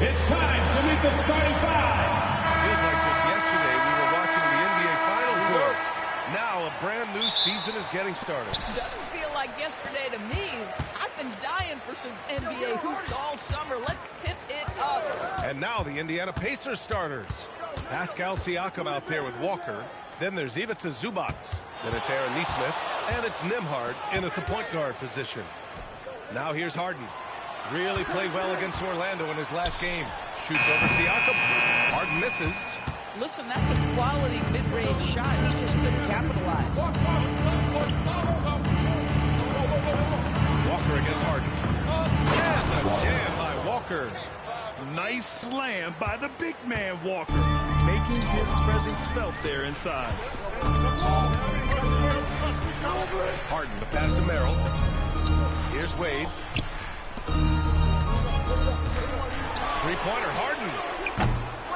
It's time to meet the starting five. Feels like just yesterday we were watching the NBA Finals doors. Now a brand new season is getting started. Doesn't feel like yesterday to me. I've been dying for some NBA hoops all summer. Let's tip it up. And now the Indiana Pacers starters. Pascal Siakam out there with Walker. Then there's Ivica Zubac. Then it's Aaron Nesmith. And it's Nembhard in at the point guard position. Now here's Harden. Really played well against Orlando in his last game. Shoots over Siakam. Harden misses. Listen, that's a quality mid-range shot. He just couldn't capitalize. Walker against Harden. And a jam by Walker. Nice slam by the big man Walker, making his presence felt there inside. Harden, the pass to Merrill. Here's Wade. Three-pointer, Harden.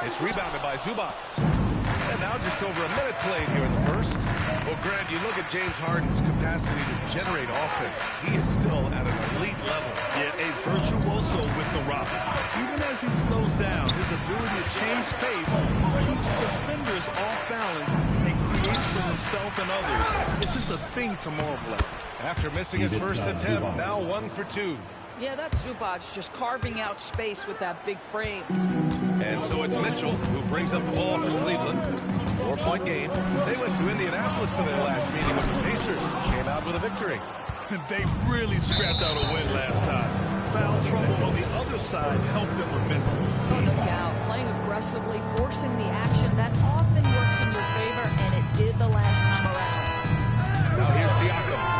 It's rebounded by Zubac. And now just over a minute played here in the first. Well, Grant, you look at James Harden's capacity to generate offense. He is still at an elite level. Yeah, a virtuoso with the rock. Even as he slows down, his ability to change pace keeps defenders off balance and creates for himself and others. It's just a thing tomorrow, Black. After missing his first attempt, now 1 for 2. Yeah, that's Zubac just carving out space with that big frame. And so it's Mitchell who brings up the ball for Cleveland. 4-point game. They went to Indianapolis for their last meeting with the Pacers. Came out with a victory. They really scrapped out a win last time. Foul trouble on the other side helped them immensely. Oh, no doubt. Playing aggressively, forcing the action, that often works in your favor, and it did the last time around. Now here's Siakam.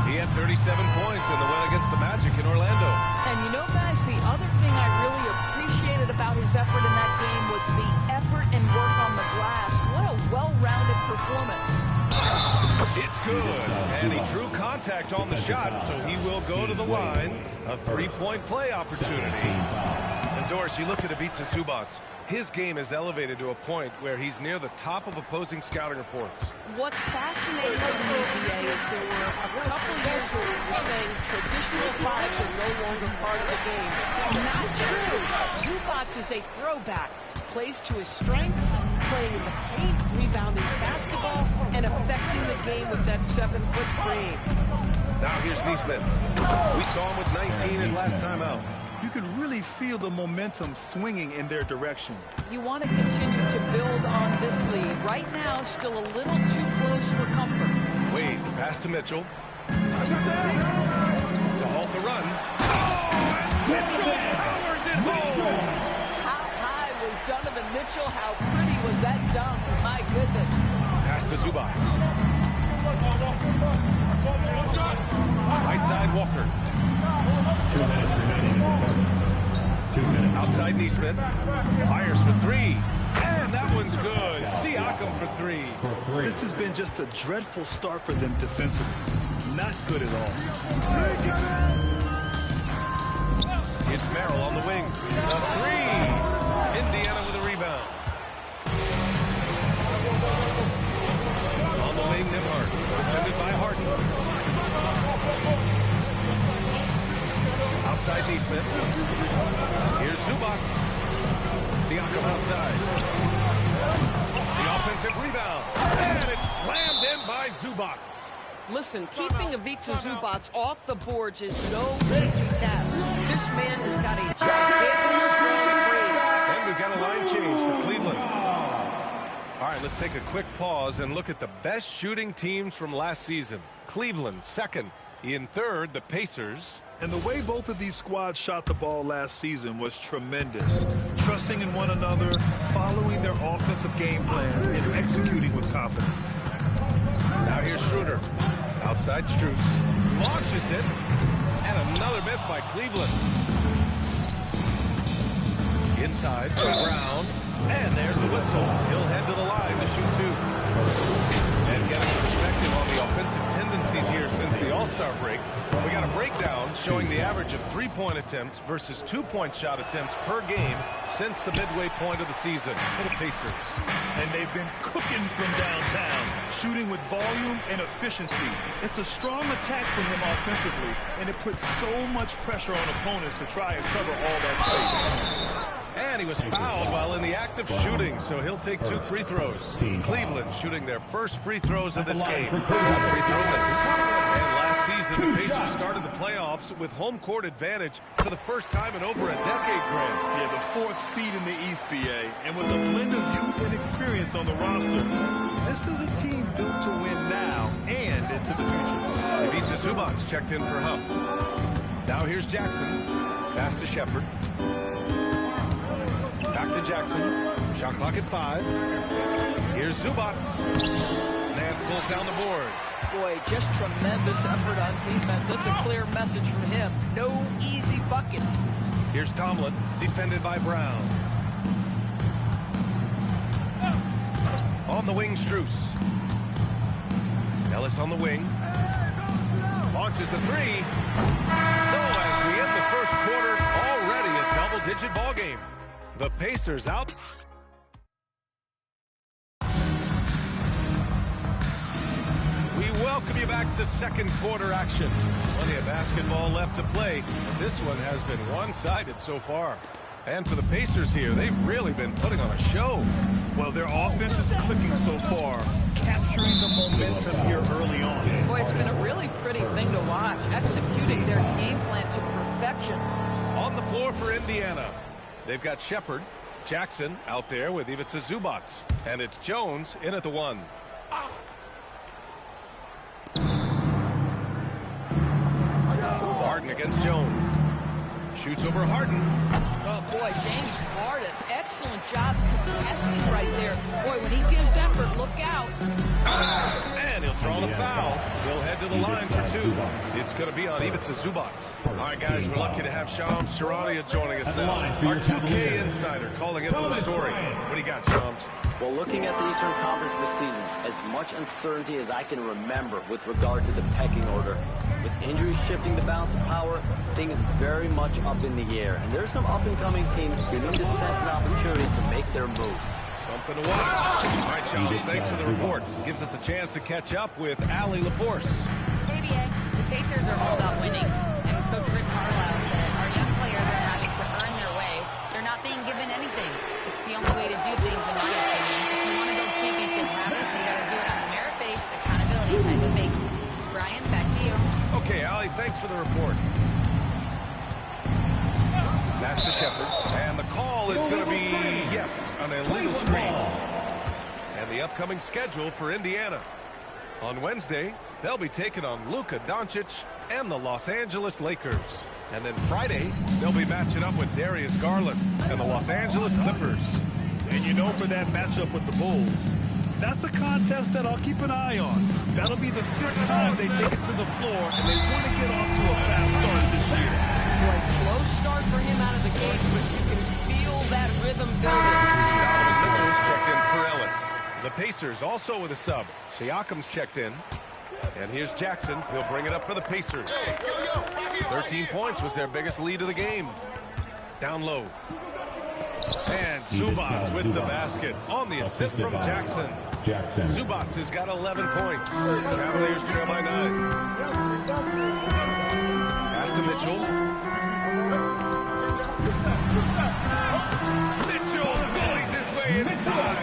He had 37 points in the win against the Magic in Orlando. And you know, guys, the other thing I really appreciated about his effort in that game was the effort and work on the glass. What a well-rounded performance. It's good. And he drew contact on the shot, so he will go to the line. A three-point play opportunity. And Doris, you look at Ivica Zubac. His game is elevated to a point where he's near the top of opposing scouting reports. What's fascinating to me, BA, is there were a couple of years where we were saying traditional fives are no longer part of the game. Not true. Zubac is a throwback. Plays to his strengths, playing in the paint, rebounding basketball, and affecting the game with that 7-foot frame. Now here's Nesmith. We saw him with 19 his last time out. You can really feel the momentum swinging in their direction. You want to continue to build on this lead. Right now, still a little too close for comfort. Wade, the pass to Mitchell. To halt the run. Oh, and Mitchell powers it home. How high was Donovan Mitchell? How pretty was that dunk? My goodness. Pass to Zubac. Right side, Walker. 2 minutes remaining. 2 minutes. Outside Nesmith. Fires for three. And that one's good. Siakam for three. This has been just a dreadful start for them defensively. Not good at all. It's Merrill on the wing. A three. Indiana with a rebound. On the wing, Nembhard. Defended by Harden. Outside Nesmith. Here's Zubac. Siakam outside. The offensive rebound. And it's slammed in by Zubac. Listen, keeping Ivica Zubac off the boards is no easy task. This man has got a gigantic strong frame. And we've got a line change for Cleveland. All right, let's take a quick pause and look at the best shooting teams from last season. Cleveland, second. In third, the Pacers. And the way both of these squads shot the ball last season was tremendous. Trusting in one another, following their offensive game plan, and executing with confidence. Now here's Schroeder. Outside Strus. Launches it. And another miss by Cleveland. Inside to Brown. And there's a whistle. He'll head to the line to shoot two. And get a perspective on the offensive tendencies here since the All-Star break. We got a breakdown showing the average of three-point attempts versus two-point shot attempts per game since the midway point of the season for the Pacers. And they've been cooking from downtown, shooting with volume and efficiency. It's a strong attack from him offensively, and it puts so much pressure on opponents to try and cover all that space. And he was fouled while in the act of shooting, so he'll take 2 free throws. Cleveland shooting their first free throws of this game. Free throw misses. And last season, the Pacers started the playoffs with home court advantage for the first time in over a decade, Grant. Yeah, the 4th seed in the East, BA. And with a blend of youth and experience on the roster, this is a team built to win now and into the future. Ivica Zubac checked in for Huff. Now here's Jackson. Pass to Shepard. Back to Jackson. Shot clock at 5. Here's Zubac. Nance pulls down the board. Boy, just tremendous effort on defense. That's a clear message from him. No easy buckets. Here's Tomlin, defended by Brown. On the wing, Strus. Ellis on the wing. Launches a 3. So as we end the first quarter, already a double-digit ball game. The Pacers out. We welcome you back to second quarter action. Plenty of basketball left to play. This one has been one-sided so far. And for the Pacers here, they've really been putting on a show. Well, their offense is clicking so far, capturing the momentum here early on. Boy, it's been a really pretty thing to watch, executing their game plan to perfection. On the floor for Indiana, they've got Shepard, Jackson out there with Ivica Zubac. And it's Jones in at the 1. Harden against Jones. Shoots over Harden. Oh, boy, James Harden, excellent job contesting right there. Boy, when he gives effort, look out. And he'll draw the foul. He'll head to the line for 2. It's going to be on Ivica Zubac. All right, guys, we're lucky to have Shams Charania joining us now. Our 2K insider calling into the story. What do you got, Shams? Well, looking at the Eastern Conference this season, as much uncertainty as I can remember with regard to the pecking order. With injuries shifting the balance of power, things very much up in the air. And there's some up-and-coming teams who need to sense an opportunity to make their move. Something to watch. All right, Shams, thanks for the report. Gives us a chance to catch up with Allie LaForce. Hey, BA. The Pacers are all about winning. And Coach Rick Carlisle said our young players are having to earn their way. They're not being given anything. It's the only way to do things, in my opinion. If you want to build championship habits, you got to do it on a merit-based, accountability type of basis. Brian, back to you. Okay, Allie, thanks for the report. Pass to Shepard. And the call is going to be, yes, an illegal screen. And the upcoming schedule for Indiana. On Wednesday, they'll be taking on Luka Doncic and the Los Angeles Lakers. And then Friday, they'll be matching up with Darius Garland and the Los Angeles Clippers. And you know, for that matchup with the Bulls, that's a contest that I'll keep an eye on. That'll be the 5th time they take it to the floor, and they want to get off to a fast start this year. Boy, slow start for him out of the gate, but you can feel that rhythm building. Mitchell's checked in for Ellis. The Pacers also with a sub. Siakam's checked in. And here's Jackson. He'll bring it up for the Pacers. 13 points was their biggest lead of the game. Down low. And Zubac with the basket on the assist from Jackson. Zubac has got 11 points. Cavaliers trail by 9. Pass to Mitchell. Mitchell bullies his way inside.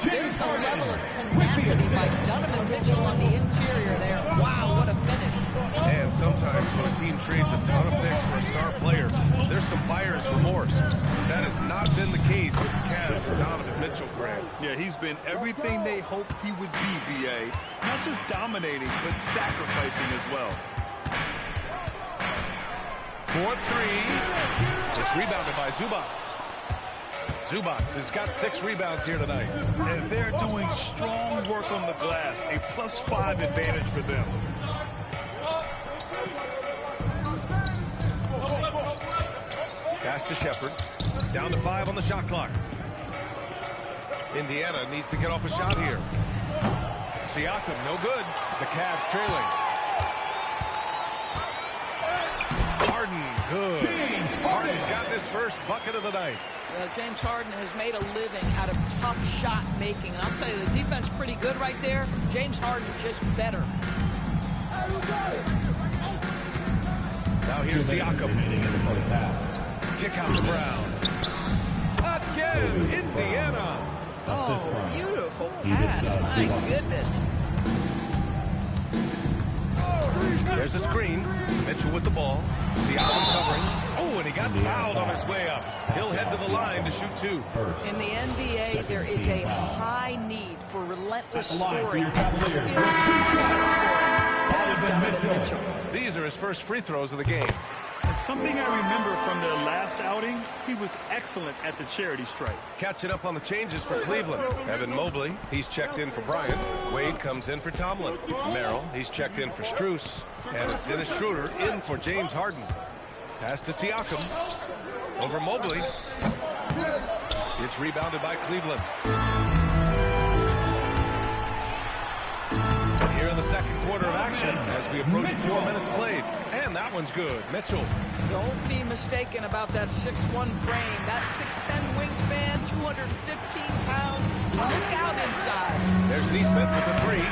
There's a level of tenacity by Donovan Mitchell on the interior there. Wow, what a finish. And sometimes when a team trades a ton of picks for a star player, there's some buyer's remorse. That has not been the case with the Cavs and Donovan Mitchell, Grant. Yeah, he's been everything they hoped he would be, BA. Not just dominating, but sacrificing as well. 4-3. It's rebounded by Zubac. Zubac has got 6 rebounds here tonight. And they're doing strong work on the glass. A +5 advantage for them. Pass to Shepard. Down to 5 on the shot clock. Indiana needs to get off a shot here. Siakam, no good. The Cavs trailing. Harden, good. Harden's got his first bucket of the night. James Harden has made a living out of tough shot making. And I'll tell you, the defense pretty good right there. James Harden just better. Now here's Siakam. Kick out to Brown. And Indiana. Oh, beautiful pass. My goodness. There's a screen. Mitchell with the ball. Siakam covering. Oh, and he got fouled on his way up. He'll head to the line to shoot two. In the NBA, there is a high need for relentless scoring. That is Donovan Mitchell. These are his first free throws of the game. And something I remember from their last outing, he was excellent at the charity stripe. Catching up on the changes for Cleveland. Evan Mobley, he's checked in for Bryant. Wade comes in for Tomlin. Merrill, he's checked in for Strus. And it's Dennis Schroeder in for James Harden. Pass to Siakam. Over Mobley. It's rebounded by Cleveland. Here in the second quarter of action as we approach 4 minutes played. And that one's good. Mitchell. Don't be mistaken about that 6'1" frame. That 6'10" wingspan, 215 pounds. Look out inside. There's Neesmith with the three.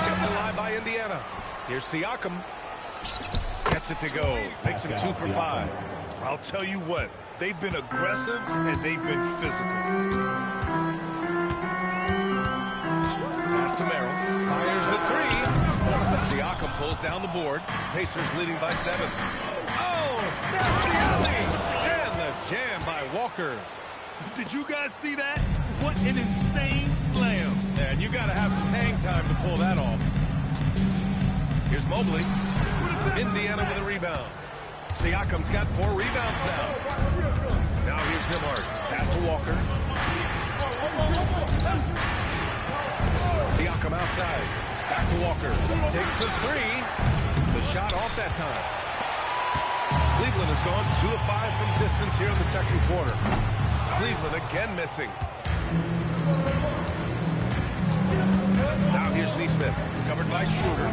Kept alive by Indiana. Here's Siakam. Gets it to go. Makes him 2 for 5. I'll tell you what, they've been aggressive and they've been physical. Pass to Merrill. Fires the three. Siakam pulls down the board. Pacers leading by 7. Oh, that's the alley. And the jam by Walker. Did you guys see that? What an insane slam. And you got to have some hang time to pull that off. Here's Mobley. Indiana with a rebound. Siakam's got 4 rebounds now. Now here's Hibbard. Pass to Walker. Siakam outside. Back to Walker. Takes the three. The shot off that time. Cleveland has gone 2 of 5 from distance here in the second quarter. Cleveland again missing. Now here's Neesmith. Covered by Schroeder.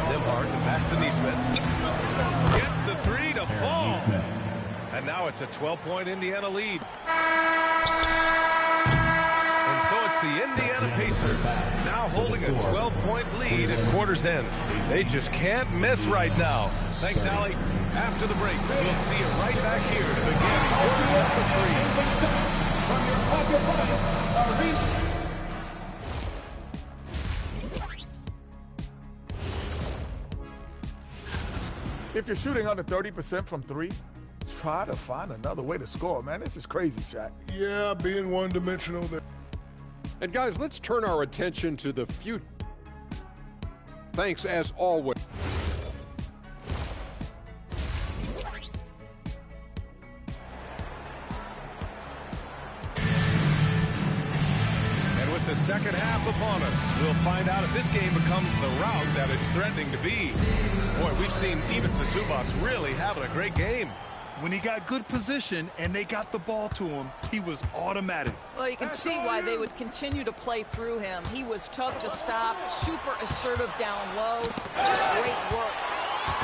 Nimhard, the pass to Neesmith. Gets the three to fall. And now it's a 12-point Indiana lead. And so it's the Indiana Pacers now holding a 12-point lead at quarter's end. They just can't miss right now. Thanks, Allie. After the break, we'll see it right back here to begin quarter number 3. If you're shooting under 30% from 3, try to find another way to score, man. This is crazy, Jack. Yeah, being one-dimensional. And guys, let's turn our attention to the future. Thanks as always. And with the second half upon us, we'll find out if this game becomes the rout that it's threatening to be. Boy, we've seen Ivica Zubac really having a great game. When he got good position and they got the ball to him, he was automatic. Well, you can see why they would continue to play through him. He was tough to stop, super assertive down low. Just great work.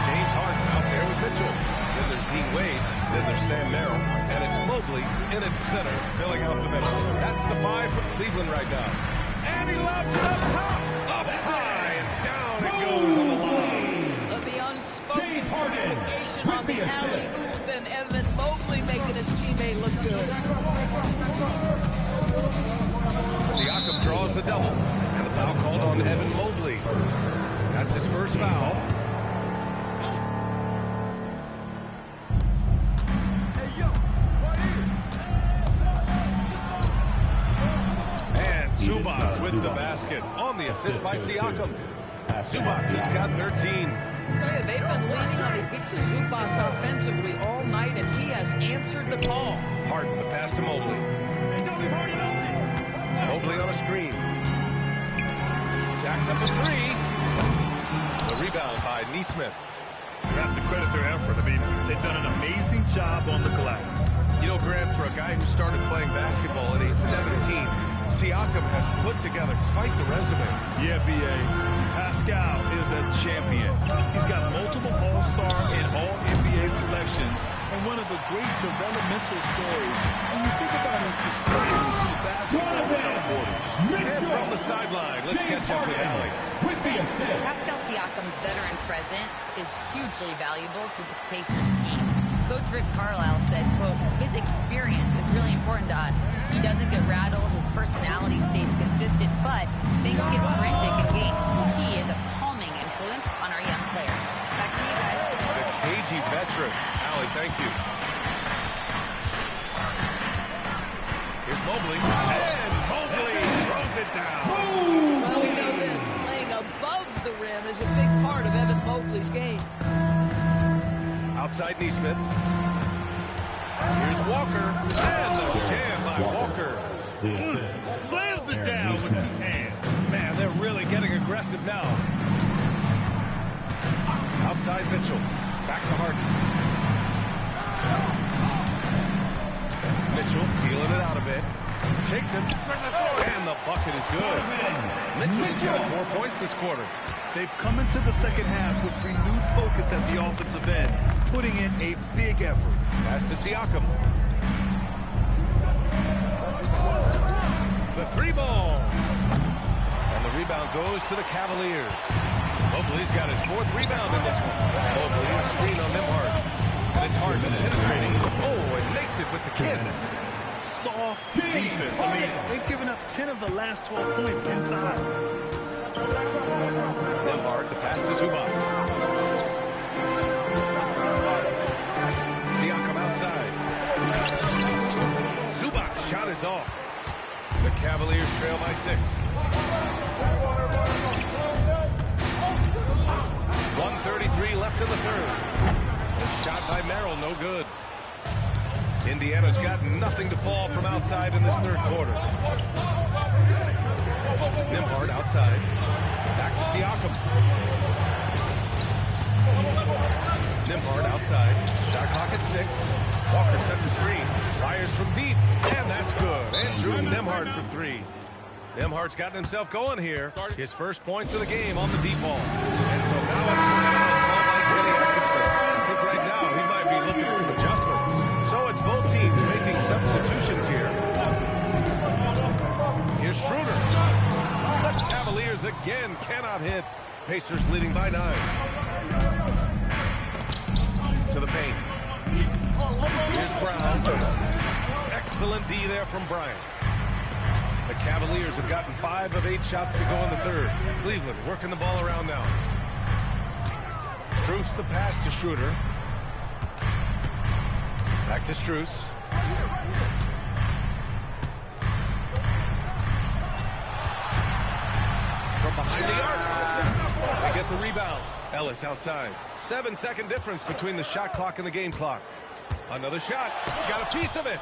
James Harden out there with Mitchell. Then there's Dean Wade. Then there's Sam Merrill. And it's Mobley in at center, filling out the middle. That's the 5 from Cleveland right now. And he lobs it up top. Up high and down it goes on the line. The unspoken communication on the alley-oop, and Evan Mobley making his teammate look good. Siakam draws the double. And the foul called on Evan Mobley. That's his first foul. Zubac with the basket on the assist by Siakam. Zubac has got 13. I tell you, they've been leaning on Ivica Zubac offensively all night, and he has answered the call. Harden, the pass to Mobley. Mobley on a screen. Jacks up a three. The rebound by Neesmith. You have to credit their effort. I mean, they've done an amazing job on the glass. You know, Grant, for a guy who started playing basketball at age 17, Siakam has put together quite the resume. Yeah, B.A. Pascal is a champion. He's got multiple All-Star and All-NBA selections, and one of the great developmental stories when you think about his display of basketball without borders. And from the sideline, let's catch up with Allie. Pascal Siakam's veteran presence is hugely valuable to this Pacers team. Coach Rick Carlisle said, quote, his experience is really important to us. He doesn't get rattled, his personality stays consistent, but things get frantic in games. He is a calming influence on our young players. Back to you guys. The cagey veteran. Allie, thank you. Here's Mobley. And Mobley throws it down. Well, we know this. Playing above the rim is a big part of Evan Mobley's game. Outside Neesmith. Here's Walker. And the jam by Walker. Slams it down with 2 hands. Man, they're really getting aggressive now. Outside Mitchell. Back to Harden. Mitchell feeling it out a bit. Shakes him. And the bucket is good. Mitchell's got 4 points this quarter. They've come into the second half with renewed focus at the offensive end, putting in a big effort. Pass to Siakam. The 3-ball. And the rebound goes to the Cavaliers. Mobley's got his 4th rebound in this one. Mobley, a screen on Nembhard. And it's Harden penetrating. Oh, and makes it with the kiss. Soft defense. I mean, they've given up 10 of the last 12 points inside. Nembhard, the pass to Zubac. Siakam outside. Zubac's shot is off. The Cavaliers trail by 6. 1:33 left in the third. The shot by Merrill, no good. Indiana's got nothing to fall from outside in this third quarter. Nembhard outside. Back to Siakam. Nembhard outside. Shot clock at 6. Walker sets the screen. Fires from deep. And that's good. Andrew Nembhard for 3. Nembhard's gotten himself going here. His first points of the game on the deep ball. And so now it's called by Kenny Atkinson. I think right now he might be looking at some adjustments. So it's both teams making substitutions here. Here's Schroeder. The Cavaliers again cannot hit. Pacers leading by 9. To the paint. Here's Brown. Excellent D there from Bryant. The Cavaliers have gotten 5 of 8 shots to go in the third. Cleveland working the ball around now. Strus the pass to Schroeder. Back to Strus. From behind the arc. They get the rebound. Ellis outside. 7-second difference between the shot clock and the game clock. Another shot. Got a piece of it.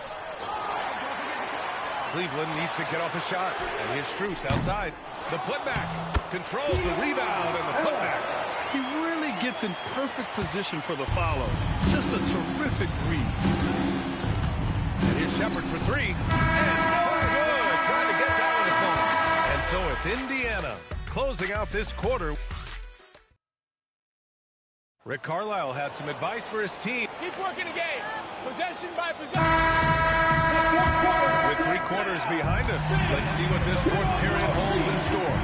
Cleveland needs to get off a shot. And here's Strus outside. The putback. Controls the rebound and the putback. He really gets in perfect position for the follow. Just a terrific read. And here's Shepard for 3. And good. Trying to get that one to fall. And so it's Indiana closing out this quarter. Rick Carlisle had some advice for his team. Keep working the game. Possession by possession. With 3 quarters behind us, let's see what this 4th period holds in store.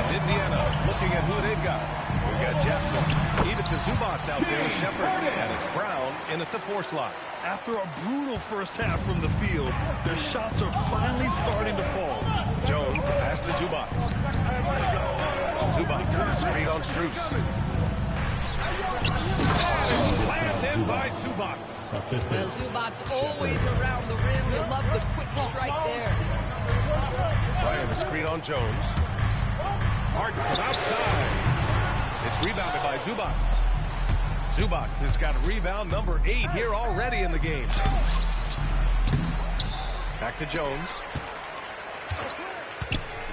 And Indiana looking at who they've got. We've got Jackson. Even to Zubac out there with Shepard. And it's Brown in at the 4 slot. After a brutal first half from the field, their shots are finally starting to fall. Jones, the pass to Zubac. Zubac to the screen on Strus. Slammed in by Zubac. Well, Zubac's always around the rim. You love the quick strike there. Ryan, the screen on Jones. Harden from outside. It's rebounded by Zubac. Zubac has got rebound number 8 here already in the game. Back to Jones.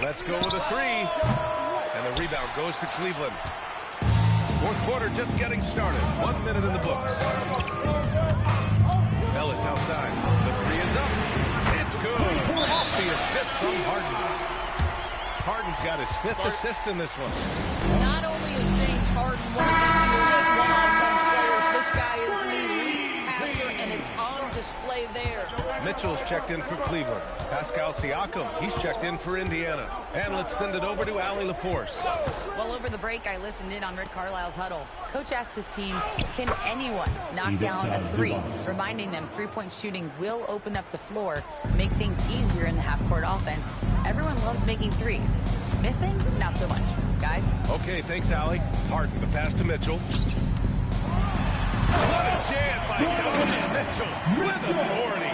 Let's go with a 3. And the rebound goes to Cleveland. 4th quarter just getting started. 1 minute in the books. Ellis outside. The 3 is up. It's good. Off the assist from Harden. Harden's got his 5th assist in this one. Not only is James Harden one of the elite one-on-one players, this guy is an elite passer, and it's on display there. Mitchell's checked in for Cleveland. Pascal Siakam, he's checked in for Indiana. And let's send it over to Allie LaForce. Well, over the break, I listened in on Rick Carlisle's huddle. Coach asked his team, can anyone knock down a three? Reminding them three-point shooting will open up the floor, make things easier in the half-court offense. Everyone loves making threes. Missing? Not so much. Guys? Okay, thanks, Allie. Harden, the pass to Mitchell. What a jam by Donovan Mitchell with authority.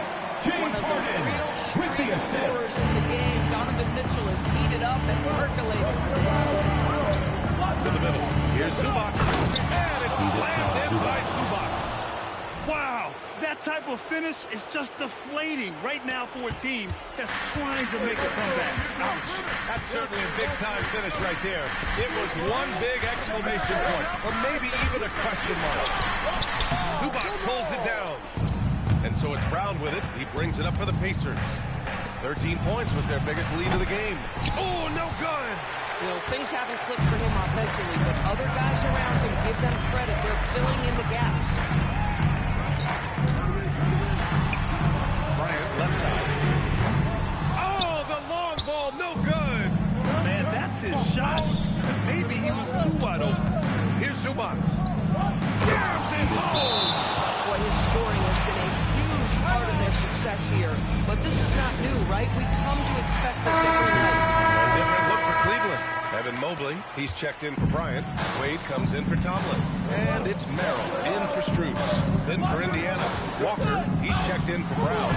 One of the real street scorers in the game. Donovan Mitchell is heated up and percolated. To the middle. Here's Zubac. And it's slammed in by Zubac. Wow, that type of finish is just deflating right now for a team that's trying to make a comeback. Ouch. That's certainly a big-time finish right there. It was one big exclamation point, or maybe even a question mark. Zubac pulls it down. And so it's Brown with it. He brings it up for the Pacers. 13 points was their biggest lead of the game. Oh, no good. You know, things haven't clicked for him offensively, but other guys around him, give them credit. They're filling in the gaps. Bryant, left side. Oh, the long ball, no good. Man, that's his shot. Maybe he was too wide open. Here's Zubac. Jams it home. Boy, his scoring has been a huge part of their success here. But this is not new, right? We've come to expect this every night. A different look for Cleveland. Evan Mobley, he's checked in for Bryant. Wade comes in for Tomlin. And it's Merrill in for Strus. Then for Indiana, Walker, he's checked in for Brown.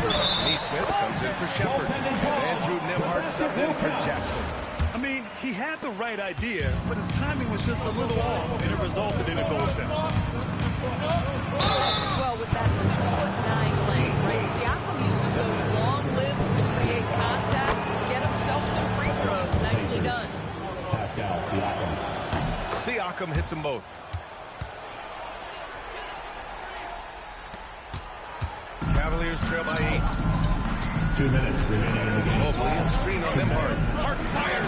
Neesmith comes in for Shepard. Andrew Nembhard subbed in for Jackson. I mean, he had the right idea, but his timing was just a little off, and it resulted in a goaltend. Well, with that 6'9" length, right? Siakam uses those long lifts to create contact, get himself some free throws. Nicely done. Pascal Siakam. Siakam hits them both. Cavaliers trail by 8. 2 minutes remaining in the game. Mobley, a screen on Nembhard. Harden fires.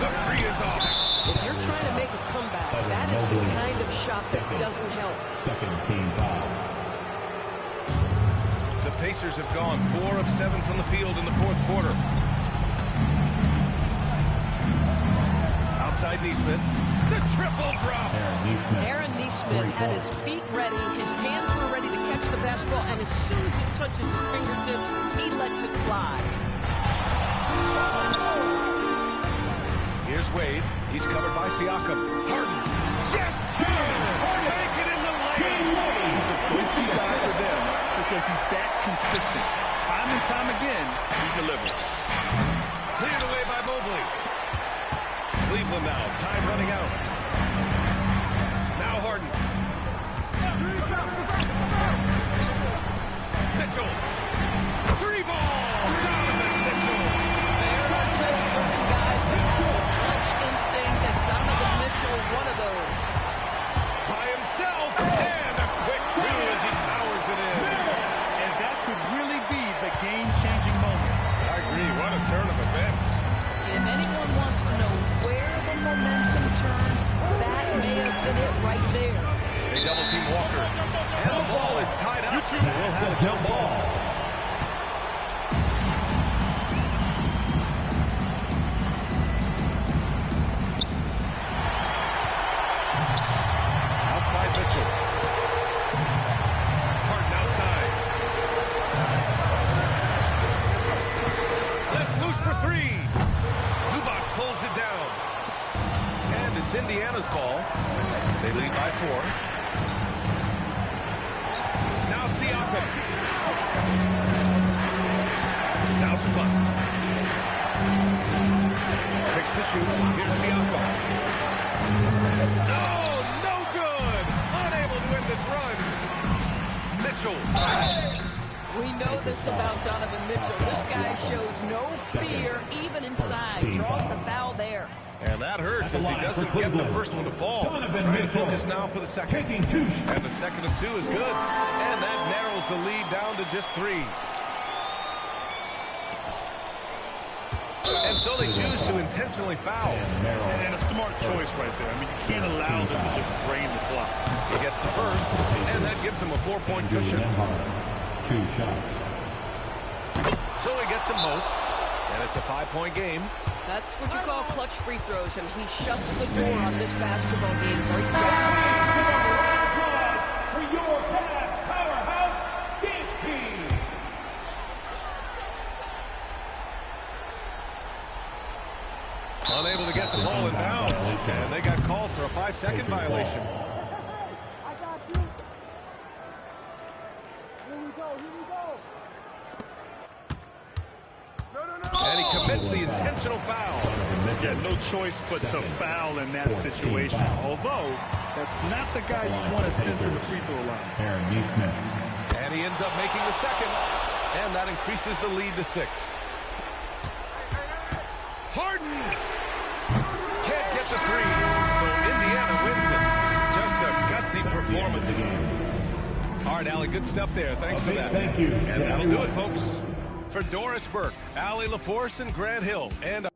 The three is off. If you're trying to make a comeback, that is the kind of shot that doesn't help. Second team foul. The Pacers have gone 4 of 7 from the field in the fourth quarter. Outside Neesmith. The triple drop. Aaron Neesmith had his feet ready. His hands were ready to catch the basketball. And as soon as it touches his fingertips, he lets it fly. Here's Wade. He's covered by Siakam. Harden. Yes, sir! Make it in the lane. He's a go-to guy for them because he's that consistent. Time and time again, he delivers. Cleared away by Mobley. Cleveland now. Time running out. Now Harden. Mitchell. 3 ball. Donovan Mitchell. There are just certain guys that have a clutch instinct, and Donovan Mitchell, one of those. By himself. And a quick 2 as he powers it in. And that could really be the game-changing moment. I agree. What a turn of events. If anyone wants to know where the momentum turned, that may have been it right there. They double team Walker. And the ball is tied up. We'll have a jump ball. Outside Mitchell. Harden outside. Let's loose for 3. Zubac pulls it down. And it's Indiana's ball. They lead by 4. Now Siakam. Now Zubac. 6 to shoot. Here's Siakam. No good. Unable to win this run. Mitchell. We know this about Donovan Mitchell. This guy shows no fear, even inside. Draws the foul there. And that hurts as he doesn't get the first one to fall. Trying to focus now for the second. And the second of 2 is good. And that narrows the lead down to just 3. And so they choose to intentionally foul. And a smart choice right there. I mean, you can't allow them to just drain the clock. He gets the first, and that gives him a 4-point cushion. 2 shots. So he gets them both, and it's a 5-point game. That's what you call clutch free throws, and he shuts the door on this basketball game. Great job. For your past powerhouse, Dance Team. Unable to get the ball in bounds, and they got called for a 5-second violation. And he commits the intentional foul. Yeah, no choice but to foul in that situation. Although, that's not the guy you want to send to the free throw line. Aaron Neesmith. And he ends up making the second, and that increases the lead to 6. Harden can't get the 3, so Indiana wins it. Just a gutsy performance. All right, Allie, good stuff there. Thanks for that. Thank you. And that'll do it, folks. For Doris Burke, Allie LaForce, and Grant Hill, and